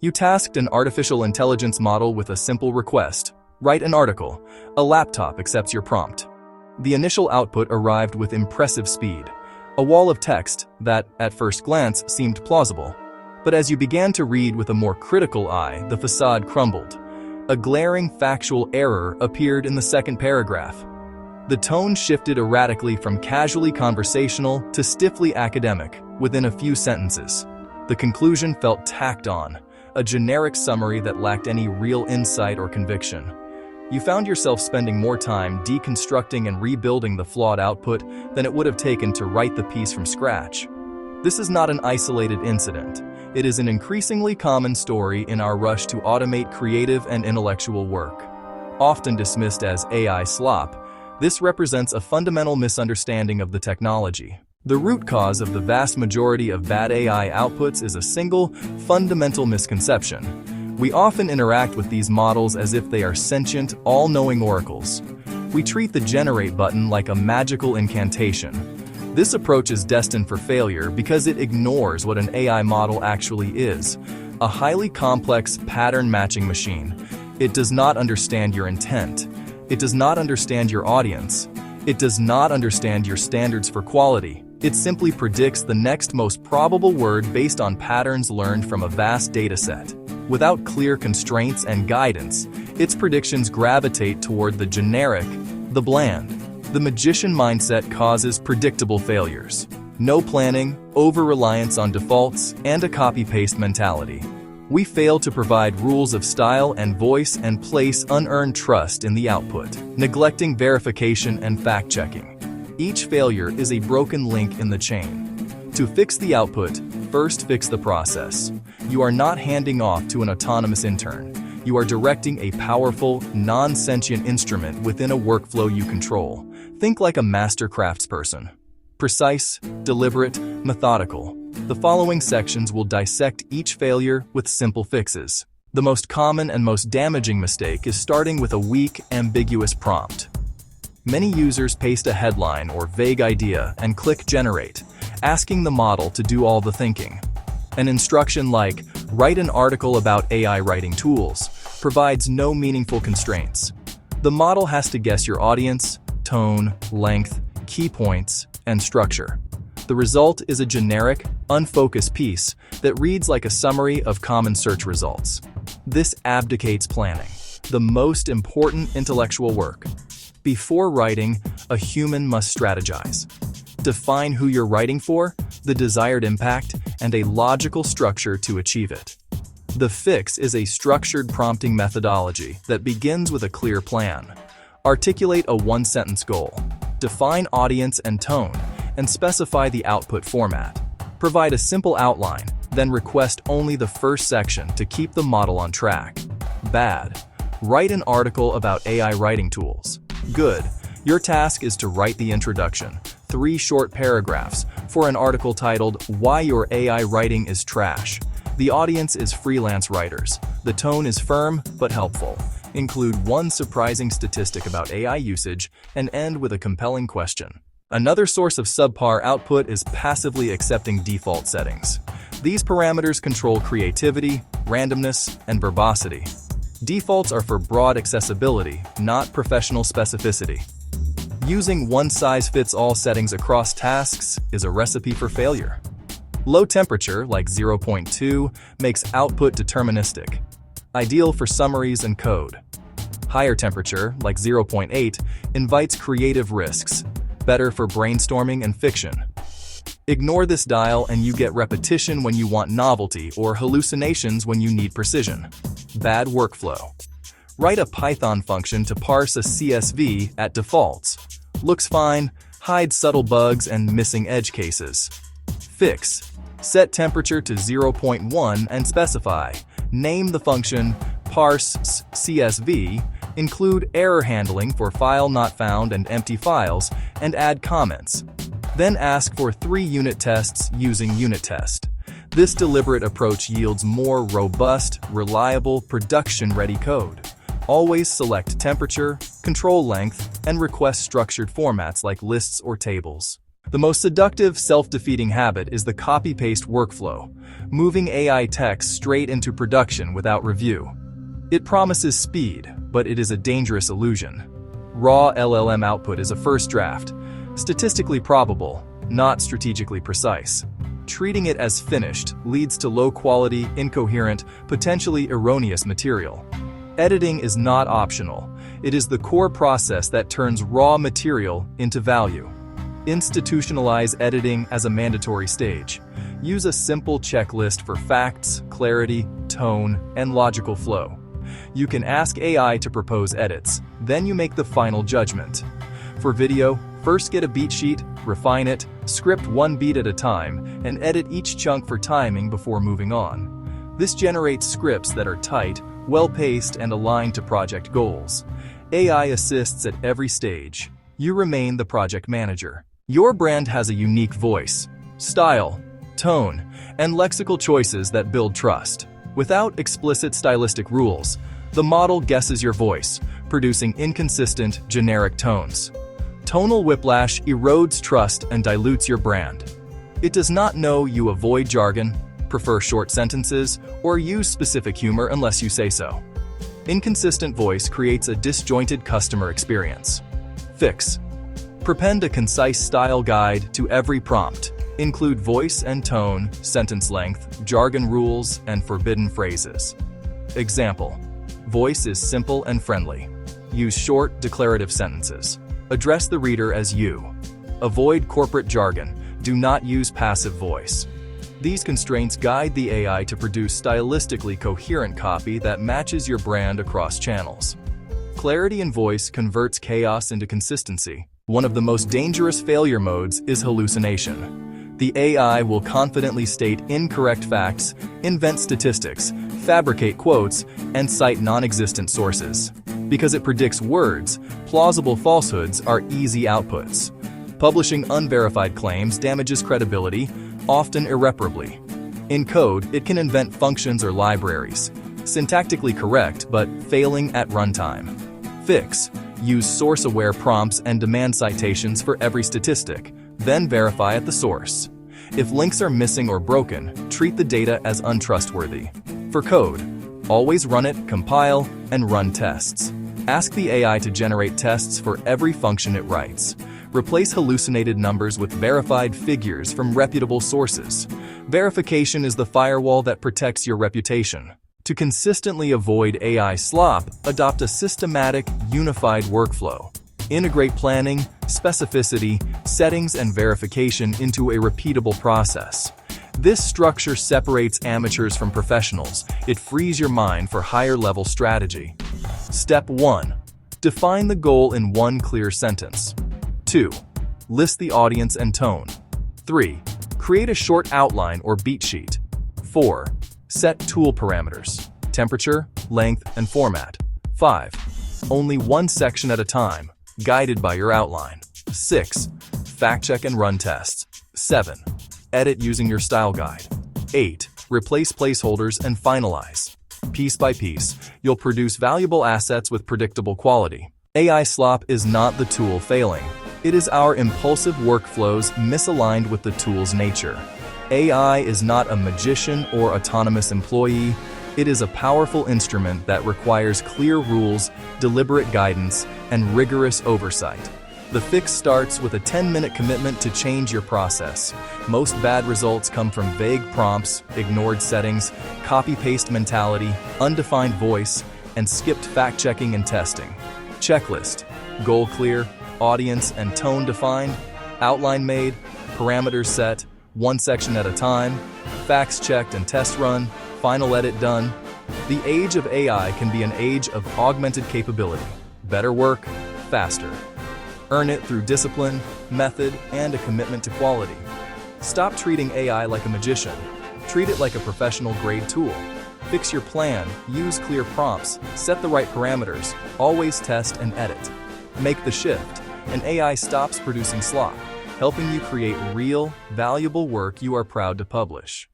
You tasked an artificial intelligence model with a simple request: write an article. A laptop accepts your prompt. The initial output arrived with impressive speed, a wall of text that, at first glance, seemed plausible. But as you began to read with a more critical eye, the facade crumbled. A glaring factual error appeared in the second paragraph. The tone shifted erratically from casually conversational to stiffly academic within a few sentences. The conclusion felt tacked on, a generic summary that lacked any real insight or conviction. You found yourself spending more time deconstructing and rebuilding the flawed output than it would have taken to write the piece from scratch. This is not an isolated incident. It is an increasingly common story in our rush to automate creative and intellectual work. Often dismissed as AI slop, this represents a fundamental misunderstanding of the technology. The root cause of the vast majority of bad AI outputs is a single, fundamental misconception. We often interact with these models as if they are sentient, all-knowing oracles. We treat the generate button like a magical incantation. This approach is destined for failure because it ignores what an AI model actually is: a highly complex pattern-matching machine. It does not understand your intent. It does not understand your audience. It does not understand your standards for quality. It simply predicts the next most probable word based on patterns learned from a vast dataset. Without clear constraints and guidance, its predictions gravitate toward the generic, the bland. The magician mindset causes predictable failures. No planning, over-reliance on defaults, and a copy-paste mentality. We fail to provide rules of style and voice and place unearned trust in the output, neglecting verification and fact-checking. Each failure is a broken link in the chain. To fix the output, first fix the process. You are not handing off to an autonomous intern. You are directing a powerful, non-sentient instrument within a workflow you control. Think like a master craftsperson. Precise, deliberate, methodical. The following sections will dissect each failure with simple fixes. The most common and most damaging mistake is starting with a weak, ambiguous prompt. Many users paste a headline or vague idea and click generate, asking the model to do all the thinking. An instruction like, write an article about AI writing tools, provides no meaningful constraints. The model has to guess your audience, tone, length, key points, and structure. The result is a generic, unfocused piece that reads like a summary of common search results. This abdicates planning, the most important intellectual work. Before writing, a human must strategize. Define who you're writing for, the desired impact, and a logical structure to achieve it. The fix is a structured prompting methodology that begins with a clear plan. Articulate a one-sentence goal. Define audience and tone, and specify the output format. Provide a simple outline, then request only the first section to keep the model on track. Bad. Write an article about AI writing tools. Good. Your task is to write the introduction, 3 short paragraphs, for an article titled, Why Your AI Writing is Trash. The audience is freelance writers. The tone is firm but helpful. Include one surprising statistic about AI usage and end with a compelling question. Another source of subpar output is passively accepting default settings. These parameters control creativity, randomness, and verbosity. Defaults are for broad accessibility, not professional specificity. Using one-size-fits-all settings across tasks is a recipe for failure. Low temperature, like 0.2, makes output deterministic, ideal for summaries and code. Higher temperature, like 0.8, invites creative risks, better for brainstorming and fiction. Ignore this dial and you get repetition when you want novelty or hallucinations when you need precision. Bad workflow. Write a Python function to parse a CSV at defaults. Looks fine, hides subtle bugs and missing edge cases. Fix. Set temperature to 0.1 and specify. Name the function parse CSV, include error handling for file not found and empty files, and add comments. Then ask for 3 unit tests using unit test. This deliberate approach yields more robust, reliable, production-ready code. Always select temperature, control length, and request structured formats like lists or tables. The most seductive, self-defeating habit is the copy-paste workflow, moving AI text straight into production without review. It promises speed, but it is a dangerous illusion. Raw LLM output is a first draft, statistically probable, not strategically precise. Treating it as finished leads to low-quality, incoherent, potentially erroneous material. Editing is not optional. It is the core process that turns raw material into value. Institutionalize editing as a mandatory stage. Use a simple checklist for facts, clarity, tone, and logical flow. You can ask AI to propose edits, then you make the final judgment. For video, first get a beat sheet, refine it, script one beat at a time, and edit each chunk for timing before moving on. This generates scripts that are tight, well-paced, and aligned to project goals. AI assists at every stage. You remain the project manager. Your brand has a unique voice, style, tone, and lexical choices that build trust. Without explicit stylistic rules, the model guesses your voice, producing inconsistent, generic tones. Tonal whiplash erodes trust and dilutes your brand. It does not know you avoid jargon, prefer short sentences, or use specific humor unless you say so. Inconsistent voice creates a disjointed customer experience. Fix. Prepend a concise style guide to every prompt. Include voice and tone, sentence length, jargon rules, and forbidden phrases. Example: voice is simple and friendly. Use short, declarative sentences. Address the reader as you. Avoid corporate jargon. Do not use passive voice. These constraints guide the AI to produce stylistically coherent copy that matches your brand across channels. Clarity in voice converts chaos into consistency. One of the most dangerous failure modes is hallucination. The AI will confidently state incorrect facts, invent statistics, fabricate quotes, and cite non-existent sources. Because it predicts words, plausible falsehoods are easy outputs. Publishing unverified claims damages credibility, often irreparably. In code, it can invent functions or libraries, syntactically correct but failing at runtime. Fix. Use source-aware prompts and demand citations for every statistic, then verify at the source. If links are missing or broken, treat the data as untrustworthy. For code, always run it, compile, and run tests. Ask the AI to generate tests for every function it writes. Replace hallucinated numbers with verified figures from reputable sources. Verification is the firewall that protects your reputation. To consistently avoid AI slop, adopt a systematic, unified workflow. Integrate planning, specificity, settings, and verification into a repeatable process. This structure separates amateurs from professionals. It frees your mind for higher-level strategy. Step 1. Define the goal in one clear sentence. 2. List the audience and tone. 3. Create a short outline or beat sheet. 4. Set tool parameters, temperature, length, and format. 5. Only one section at a time, guided by your outline. 6. Fact-check and run tests. 7. Edit using your style guide. 8. Replace placeholders and finalize. Piece by piece, you'll produce valuable assets with predictable quality. AI slop is not the tool failing. It is our impulsive workflows misaligned with the tool's nature. AI is not a magician or autonomous employee. It is a powerful instrument that requires clear rules, deliberate guidance, and rigorous oversight. The fix starts with a 10-minute commitment to change your process. Most bad results come from vague prompts, ignored settings, copy-paste mentality, undefined voice, and skipped fact-checking and testing. Checklist: goal clear, audience and tone defined, outline made, parameters set, one section at a time, facts checked and test run, final edit done. The age of AI can be an age of augmented capability. Better work, faster. Earn it through discipline, method, and a commitment to quality. Stop treating AI like a magician. Treat it like a professional-grade tool. Fix your plan, use clear prompts, set the right parameters, always test and edit. Make the shift, and AI stops producing slop, helping you create real, valuable work you are proud to publish.